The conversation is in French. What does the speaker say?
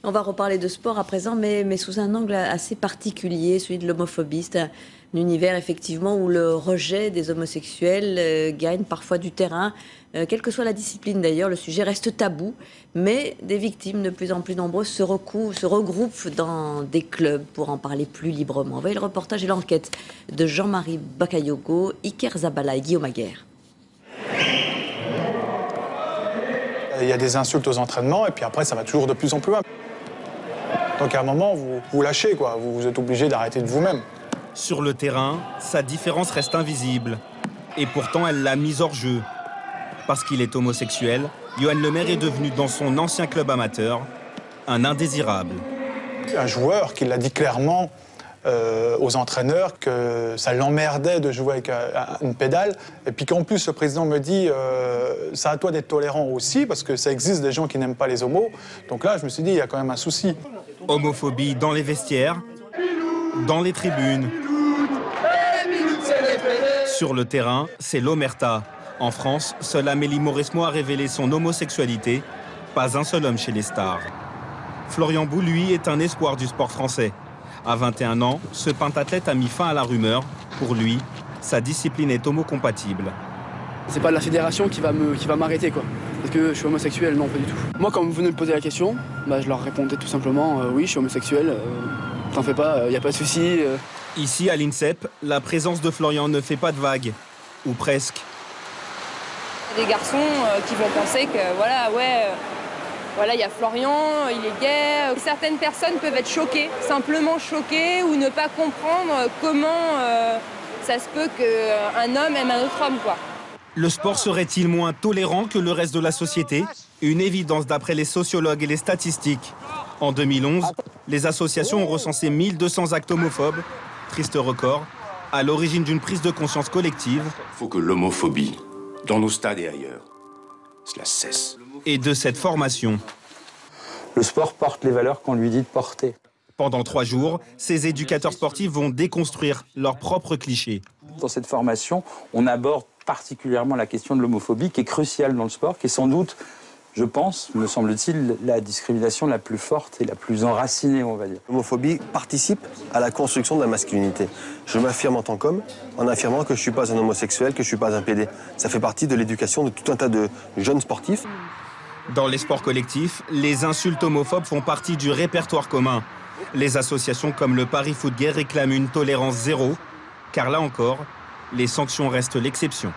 On va reparler de sport à présent, mais sous un angle assez particulier, celui de l'homophobie. C'est un univers effectivement où le rejet des homosexuels gagne parfois du terrain. Quelle que soit la discipline d'ailleurs, le sujet reste tabou, mais des victimes de plus en plus nombreuses se regroupent dans des clubs pour en parler plus librement. Voyez le reportage et l'enquête de Jean-Marie Bakayoko, Iker Zabala et Guillaume Aguerre. Il y a des insultes aux entraînements et puis après ça va toujours de plus en plus loin. Donc à un moment, vous lâchez, quoi. Vous êtes obligé d'arrêter de vous-même. Sur le terrain, sa différence reste invisible. Et pourtant, elle l'a mise hors jeu. Parce qu'il est homosexuel, Yoann Lemaire est devenu, dans son ancien club amateur, un indésirable. Un joueur qui l'a dit clairement aux entraîneurs que ça l'emmerdait de jouer avec une pédale. Et puis qu'en plus, le président me dit c'est à toi d'être tolérant aussi, parce que ça existe des gens qui n'aiment pas les homos. Donc là, je me suis dit, il y a quand même un souci. Homophobie dans les vestiaires, dans les tribunes. Sur le terrain, c'est l'omerta. En France, seule Amélie Mauresmo a révélé son homosexualité. Pas un seul homme chez les stars. Florian Bou, lui, est un espoir du sport français. À 21 ans, ce pentathlète a mis fin à la rumeur. Pour lui, sa discipline est homocompatible. C'est pas la fédération qui va m'arrêter, quoi. Parce que je suis homosexuel, non, pas du tout. Moi, quand vous venez me poser la question, je leur répondais tout simplement oui, je suis homosexuel, t'en fais pas, y a pas de souci. Ici, à l'INSEP, la présence de Florian ne fait pas de vagues. Ou presque. Des garçons qui vont penser que, voilà, il y a Florian, il est gay. Certaines personnes peuvent être choquées, simplement choquées, ou ne pas comprendre comment ça se peut qu'un homme aime un autre homme, quoi. Le sport serait-il moins tolérant que le reste de la société? Une évidence d'après les sociologues et les statistiques. En 2011, les associations ont recensé 1200 actes homophobes. Triste record, à l'origine d'une prise de conscience collective. Il faut que l'homophobie, dans nos stades et ailleurs, cela cesse. Et de cette formation. Le sport porte les valeurs qu'on lui dit de porter. Pendant 3 jours, ces éducateurs sportifs vont déconstruire leurs propres clichés. Dans cette formation, on aborde particulièrement la question de l'homophobie, qui est cruciale dans le sport, qui est sans doute, je pense, me semble-t-il, la discrimination la plus forte et la plus enracinée, on va dire. L'homophobie participe à la construction de la masculinité. Je m'affirme en tant qu'homme en affirmant que je ne suis pas un homosexuel, que je ne suis pas un PD. Ça fait partie de l'éducation de tout un tas de jeunes sportifs. Dans les sports collectifs, les insultes homophobes font partie du répertoire commun. Les associations comme le Paris Foot Gay réclament une tolérance zéro, car là encore, les sanctions restent l'exception.